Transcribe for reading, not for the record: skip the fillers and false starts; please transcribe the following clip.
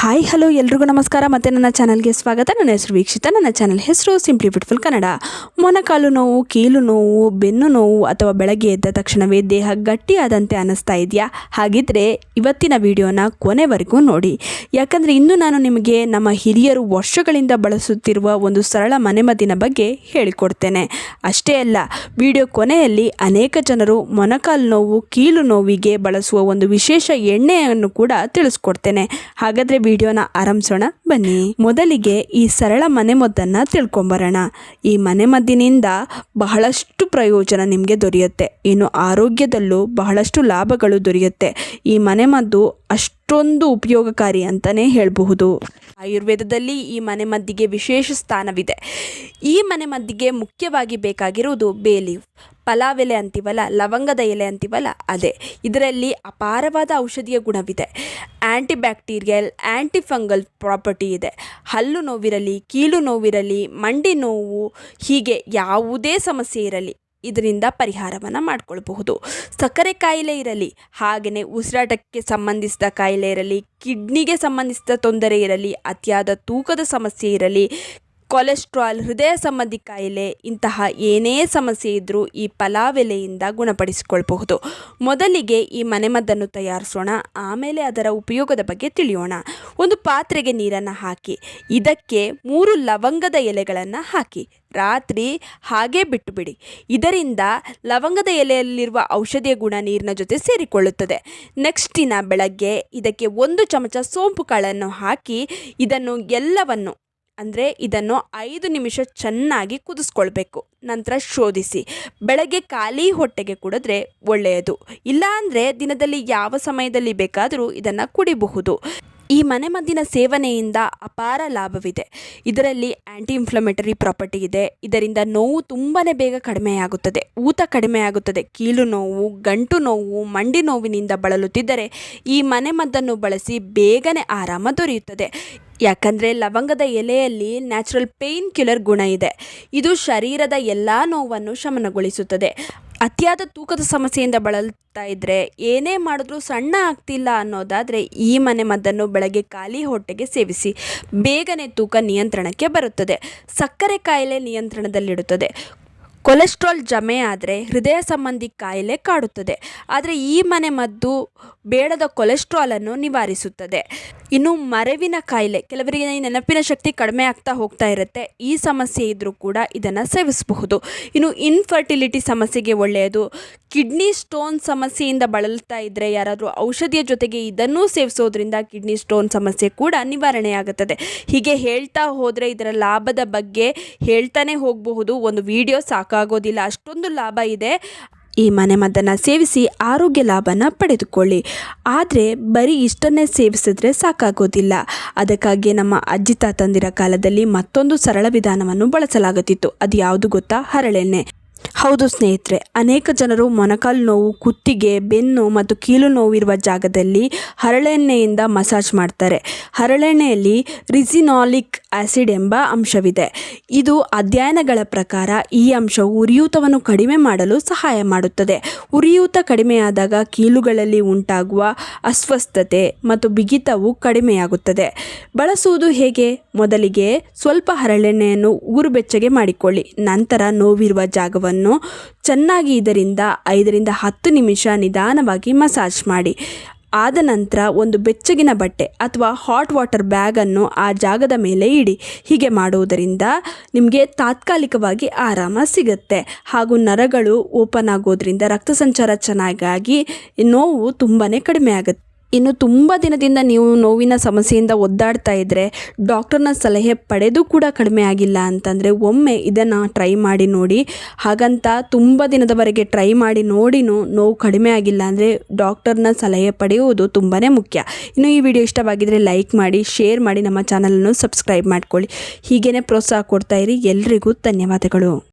Hi hello ಎಲ್ರಿಗೂ ನಮಸ್ಕಾರ ಮತ್ತು ನನ್ನ ಚಾನಲ್ಗೆ ಸ್ವಾಗತ. ನನ್ನ ಹೆಸರು ವೀಕ್ಷಿತ. ನನ್ನ ಚಾನಲ್ ಹೆಸರು ಸಿಂಪ್ಲಿ ಬ್ಯೂಟಿಫುಲ್ ಕನ್ನಡ. ಮೊಣಕಾಲು ನೋವು, ಕೀಲು ನೋವು, ಬೆನ್ನು ನೋವು ಅಥವಾ ಬೆಳಗ್ಗೆ ಎದ್ದ ತಕ್ಷಣವೇ ದೇಹ ಗಟ್ಟಿಯಾದಂತೆ ಅನ್ನಿಸ್ತಾ ಇದೆಯಾ? ಹಾಗಿದ್ರೆ ಇವತ್ತಿನ ವಿಡಿಯೋನ ಕೊನೆವರೆಗೂ ನೋಡಿ. ಯಾಕಂದರೆ ಇಂದು ನಾನು ನಿಮಗೆ ನಮ್ಮ ಹಿರಿಯರು ವರ್ಷಗಳಿಂದ ಬಳಸುತ್ತಿರುವ ಒಂದು ಸರಳ ಮನೆಮದ್ದಿನ ಬಗ್ಗೆ ಹೇಳಿಕೊಡ್ತೇನೆ. ಅಷ್ಟೇ ಅಲ್ಲ, ವಿಡಿಯೋ ಕೊನೆಯಲ್ಲಿ ಅನೇಕ ಜನರು ಮೊಣಕಾಲು ನೋವು, ಕೀಲು ನೋವಿಗೆ ಬಳಸುವ ಒಂದು ವಿಶೇಷ ಎಣ್ಣೆಯನ್ನು ಕೂಡ ತಿಳಿಸ್ಕೊಡ್ತೇನೆ. ಹಾಗಾದರೆ ವಿಡಿಯೋನ ಆರಂಭಿಸೋಣ ಬನ್ನಿ. ಮೊದಲಿಗೆ ಈ ಸರಳ ಮನೆಮದ್ದನ್ನು ತಿಳ್ಕೊಂಬರೋಣ. ಈ ಮನೆಮದ್ದಿನಿಂದ ಬಹಳಷ್ಟು ಪ್ರಯೋಜನ ನಿಮಗೆ ದೊರೆಯುತ್ತೆ. ಇನ್ನು ಆರೋಗ್ಯದಲ್ಲೂ ಬಹಳಷ್ಟು ಲಾಭಗಳು ದೊರೆಯುತ್ತೆ. ಈ ಮನೆಮದ್ದು ಅಷ್ಟೊಂದು ಉಪಯೋಗಕಾರಿ ಅಂತಲೇ ಹೇಳಬಹುದು. ಆಯುರ್ವೇದದಲ್ಲಿ ಈ ಮನೆಮದ್ದಿಗೆ ವಿಶೇಷ ಸ್ಥಾನವಿದೆ. ಈ ಮನೆಮದ್ದಿಗೆ ಮುಖ್ಯವಾಗಿ ಬೇಕಾಗಿರುವುದು ಬೇ ಲೀಫ್, ಪಲಾವ್ ಎಲೆ ಅಂತೀವಲ್ಲ, ಲವಂಗದ ಎಲೆ ಅಂತೀವಲ್ಲ, ಅದೇ. ಇದರಲ್ಲಿ ಅಪಾರವಾದ ಔಷಧೀಯ ಗುಣವಿದೆ. ಆ್ಯಂಟಿಬ್ಯಾಕ್ಟೀರಿಯಲ್, ಆ್ಯಂಟಿಫಂಗಲ್ ಪ್ರಾಪರ್ಟಿ ಇದೆ. ಹಲ್ಲು ನೋವಿರಲಿ, ಕೀಲು ನೋವಿರಲಿ, ಮಂಡಿ ನೋವು, ಹೀಗೆ ಯಾವುದೇ ಸಮಸ್ಯೆ ಇರಲಿ ಇದರಿಂದ ಪರಿಹಾರವನ್ನು ಮಾಡಿಕೊಳ್ಬಹುದು. ಸಕ್ಕರೆ ಕಾಯಿಲೆ ಇರಲಿ, ಹಾಗೆಯೇ ಉಸಿರಾಟಕ್ಕೆ ಸಂಬಂಧಿಸಿದ ಕಾಯಿಲೆ ಇರಲಿ, ಕಿಡ್ನಿಗೆ ಸಂಬಂಧಿಸಿದ ತೊಂದರೆ ಇರಲಿ, ಅತಿಯಾದ ತೂಕದ ಸಮಸ್ಯೆ ಇರಲಿ, ಕೊಲೆಸ್ಟ್ರಾಲ್, ಹೃದಯ ಸಂಬಂಧಿ ಕಾಯಿಲೆ, ಇಂತಹ ಏನೇ ಸಮಸ್ಯೆ ಇದ್ದರೂ ಈ ಪಲಾವ್ ಎಲೆಯಿಂದ ಗುಣಪಡಿಸಿಕೊಳ್ಳಬಹುದು. ಮೊದಲಿಗೆ ಈ ಮನೆಮದ್ದನ್ನು ತಯಾರಿಸೋಣ, ಆಮೇಲೆ ಅದರ ಉಪಯೋಗದ ಬಗ್ಗೆ ತಿಳಿಯೋಣ. ಒಂದು ಪಾತ್ರೆಗೆ ನೀರನ್ನು ಹಾಕಿ, ಇದಕ್ಕೆ 3 ಲವಂಗದ ಎಲೆಗಳನ್ನು ಹಾಕಿ ರಾತ್ರಿ ಹಾಗೆ ಬಿಟ್ಟುಬಿಡಿ. ಇದರಿಂದ ಲವಂಗದ ಎಲೆಯಲ್ಲಿರುವ ಔಷಧಿಯ ಗುಣ ನೀರಿನ ಜೊತೆ ಸೇರಿಕೊಳ್ಳುತ್ತದೆ. ನೆಕ್ಸ್ಟ್ ದಿನ ಬೆಳಗ್ಗೆ ಇದಕ್ಕೆ 1 ಚಮಚ ಸೋಂಪು ಕಾಳನ್ನು ಹಾಕಿ ಇದನ್ನು 5 ನಿಮಿಷ ಚೆನ್ನಾಗಿ ಕುದಿಸ್ಕೊಳ್ಬೇಕು. ನಂತರ ಶೋಧಿಸಿ ಬೆಳಗ್ಗೆ ಖಾಲಿ ಹೊಟ್ಟೆಗೆ ಕುಡಿದ್ರೆ ಒಳ್ಳೆಯದು. ಇಲ್ಲ ಅಂದರೆ ದಿನದಲ್ಲಿ ಯಾವ ಸಮಯದಲ್ಲಿ ಬೇಕಾದರೂ ಇದನ್ನು ಕುಡಿಬಹುದು. ಈ ಮನೆಮದ್ದಿನ ಸೇವನೆಯಿಂದ ಅಪಾರ ಲಾಭವಿದೆ. ಇದರಲ್ಲಿ ಆ್ಯಂಟಿ ಇನ್ಫ್ಲಮೇಟರಿ ಪ್ರಾಪರ್ಟಿ ಇದೆ. ಇದರಿಂದ ನೋವು ತುಂಬಾ ಬೇಗ ಕಡಿಮೆಯಾಗುತ್ತದೆ, ಊತ ಕಡಿಮೆಯಾಗುತ್ತದೆ. ಕೀಲು ನೋವು, ಗಂಟು ನೋವು, ಮಂಡಿ ನೋವಿನಿಂದ ಬಳಲುತ್ತಿದ್ದರೆ ಈ ಮನೆಮದ್ದನ್ನು ಬಳಸಿ ಬೇಗನೆ ಆರಾಮ ದೊರೆಯುತ್ತದೆ. ಯಾಕಂದರೆ ಲವಂಗದ ಎಲೆಯಲ್ಲಿ ನ್ಯಾಚುರಲ್ ಪೇಯ್ನ್ ಕಿಲ್ಲರ್ ಗುಣ ಇದೆ. ಇದು ಶರೀರದ ಎಲ್ಲ ನೋವನ್ನು ಶಮನಗೊಳಿಸುತ್ತದೆ. ಅತಿಯಾದ ತೂಕದ ಸಮಸ್ಯೆಯಿಂದ ಬಳಲ್ತಾ ಇದ್ದರೆ, ಏನೇ ಮಾಡಿದ್ರೂ ಸಣ್ಣ ಆಗ್ತಿಲ್ಲ ಅನ್ನೋದಾದರೆ ಈ ಮನೆಮದ್ದನ್ನು ಬೆಳಗ್ಗೆ ಖಾಲಿ ಹೊಟ್ಟೆಗೆ ಸೇವಿಸಿ. ಬೇಗನೆ ತೂಕ ನಿಯಂತ್ರಣಕ್ಕೆ ಬರುತ್ತದೆ. ಸಕ್ಕರೆ ಕಾಯಿಲೆ ನಿಯಂತ್ರಣದಲ್ಲಿಡುತ್ತದೆ. ಕೊಲೆಸ್ಟ್ರಾಲ್ ಜಮೆ ಆದರೆ ಹೃದಯ ಸಂಬಂಧಿ ಕಾಯಿಲೆ ಕಾಡುತ್ತದೆ. ಆದರೆ ಈ ಮನೆಮದ್ದು ಬೇಡದ ಕೊಲೆಸ್ಟ್ರಾಲನ್ನು ನಿವಾರಿಸುತ್ತದೆ. ಇನ್ನು ಮರೆವಿನ ಕಾಯಿಲೆ, ಕೆಲವರಿಗೆ ನೆನಪಿನ ಶಕ್ತಿ ಕಡಿಮೆ ಆಗ್ತಾ ಹೋಗ್ತಾ ಇರುತ್ತೆ. ಈ ಸಮಸ್ಯೆ ಇದ್ದರೂ ಕೂಡ ಇದನ್ನು ಸೇವಿಸಬಹುದು. ಇನ್ನು ಇನ್ಫರ್ಟಿಲಿಟಿ ಸಮಸ್ಯೆಗೆ ಒಳ್ಳೆಯದು. ಕಿಡ್ನಿ ಸ್ಟೋನ್ ಸಮಸ್ಯೆಯಿಂದ ಬಳಲ್ತಾ ಇದ್ದರೆ ಯಾರಾದರೂ ಔಷಧಿಯ ಜೊತೆಗೆ ಇದನ್ನೂ ಸೇವಿಸೋದ್ರಿಂದ ಕಿಡ್ನಿ ಸ್ಟೋನ್ ಸಮಸ್ಯೆ ಕೂಡ ನಿವಾರಣೆಯಾಗುತ್ತದೆ. ಹೀಗೆ ಹೇಳ್ತಾ ಹೋದರೆ ಇದರ ಲಾಭದ ಬಗ್ಗೆ ಹೇಳ್ತಾನೆ ಹೋಗಬಹುದು. ಒಂದು ವಿಡಿಯೋ ಸಾಕಾಗೋದಿಲ್ಲ, ಅಷ್ಟೊಂದು ಲಾಭ ಇದೆ. ಈ ಮನೆಮದ್ದನ್ನು ಸೇವಿಸಿ ಆರೋಗ್ಯ ಲಾಭನ ಪಡೆದುಕೊಳ್ಳಿ. ಆದರೆ ಬರೀ ಇಷ್ಟನ್ನೇ ಸೇವಿಸಿದ್ರೆ ಸಾಕಾಗೋದಿಲ್ಲ. ಅದಕ್ಕಾಗಿ ನಮ್ಮ ಅಜ್ಜಿ ತಾತಂದಿರ ಕಾಲದಲ್ಲಿ ಮತ್ತೊಂದು ಸರಳ ವಿಧಾನವನ್ನು ಬಳಸಲಾಗುತ್ತಿತ್ತು. ಅದು ಯಾವುದು ಗೊತ್ತಾ? ಹರಳೆಣ್ಣೆ. ಹೌದು ಸ್ನೇಹಿತರೆ, ಅನೇಕ ಜನರು ಮೊಣಕಾಲು ನೋವು, ಕುತ್ತಿಗೆ, ಬೆನ್ನು ಮತ್ತು ಕೀಲು ನೋವಿರುವ ಜಾಗದಲ್ಲಿ ಹರಳೆಣ್ಣೆಯಿಂದ ಮಸಾಜ್ ಮಾಡ್ತಾರೆ. ಹರಳೆಣ್ಣೆಯಲ್ಲಿ ರಿಸಿನಾಲಿಕ್ ಆ್ಯಸಿಡ್ ಎಂಬ ಅಂಶವಿದೆ. ಇದು ಅಧ್ಯಯನಗಳ ಪ್ರಕಾರ ಈ ಅಂಶವು ಉರಿಯೂತವನ್ನು ಕಡಿಮೆ ಮಾಡಲು ಸಹಾಯ ಮಾಡುತ್ತದೆ. ಉರಿಯೂತ ಕಡಿಮೆಯಾದಾಗ ಕೀಲುಗಳಲ್ಲಿ ಉಂಟಾಗುವ ಅಸ್ವಸ್ಥತೆ ಮತ್ತು ಬಿಗಿತವು ಕಡಿಮೆಯಾಗುತ್ತದೆ. ಬಳಸುವುದು ಹೇಗೆ? ಮೊದಲಿಗೆ ಸ್ವಲ್ಪ ಹರಳೆಣ್ಣೆಯನ್ನು ಉಗುರುಬೆಚ್ಚಗೆ ಮಾಡಿಕೊಳ್ಳಿ. ನಂತರ ನೋವಿರುವ ಜಾಗವನ್ನು ಚೆನ್ನಾಗಿ ಇದರಿಂದ 5 ರಿಂದ 10 ನಿಮಿಷ ನಿಧಾನವಾಗಿ ಮಸಾಜ್ ಮಾಡಿ. ಆದ ನಂತರ ಒಂದು ಬೆಚ್ಚಗಿನ ಬಟ್ಟೆ ಅಥವಾ ಹಾಟ್ ವಾಟರ್ ಬ್ಯಾಗನ್ನು ಆ ಜಾಗದ ಮೇಲೆ ಇಡಿ. ಹೀಗೆ ಮಾಡುವುದರಿಂದ ನಿಮಗೆ ತಾತ್ಕಾಲಿಕವಾಗಿ ಆರಾಮ ಸಿಗುತ್ತೆ. ಹಾಗೂ ನರಗಳು ಓಪನ್ ಆಗೋದ್ರಿಂದ ರಕ್ತ ಸಂಚಾರ ಚೆನ್ನಾಗಿ ನೋವು ತುಂಬಾ ಕಡಿಮೆ ಆಗುತ್ತೆ. ಇನ್ನು ತುಂಬ ದಿನದಿಂದ ನೀವು ನೋವಿನ ಸಮಸ್ಯೆಯಿಂದ ಒದ್ದಾಡ್ತಾ ಇದ್ದರೆ, ಡಾಕ್ಟರ್ನ ಸಲಹೆ ಪಡೆದು ಕೂಡ ಕಡಿಮೆ ಆಗಿಲ್ಲ ಅಂತಂದರೆ ಒಮ್ಮೆ ಇದನ್ನು ಟ್ರೈ ಮಾಡಿ ನೋಡಿ. ಹಾಗಂತ ತುಂಬ ದಿನದವರೆಗೆ ಟ್ರೈ ಮಾಡಿ ನೋವು ಕಡಿಮೆ ಆಗಿಲ್ಲ ಅಂದರೆ ಡಾಕ್ಟರ್ನ ಸಲಹೆ ಪಡೆಯುವುದು ತುಂಬಾ ಮುಖ್ಯ. ಇನ್ನು ಈ ವಿಡಿಯೋ ಇಷ್ಟವಾಗಿದ್ದರೆ ಲೈಕ್ ಮಾಡಿ, ಶೇರ್ ಮಾಡಿ, ನಮ್ಮ ಚಾನಲನ್ನು ಸಬ್ಸ್ಕ್ರೈಬ್ ಮಾಡ್ಕೊಳ್ಳಿ. ಹೀಗೇ ಪ್ರೋತ್ಸಾಹ ಕೊಡ್ತಾ ಇರಿ. ಎಲ್ರಿಗೂ ಧನ್ಯವಾದಗಳು.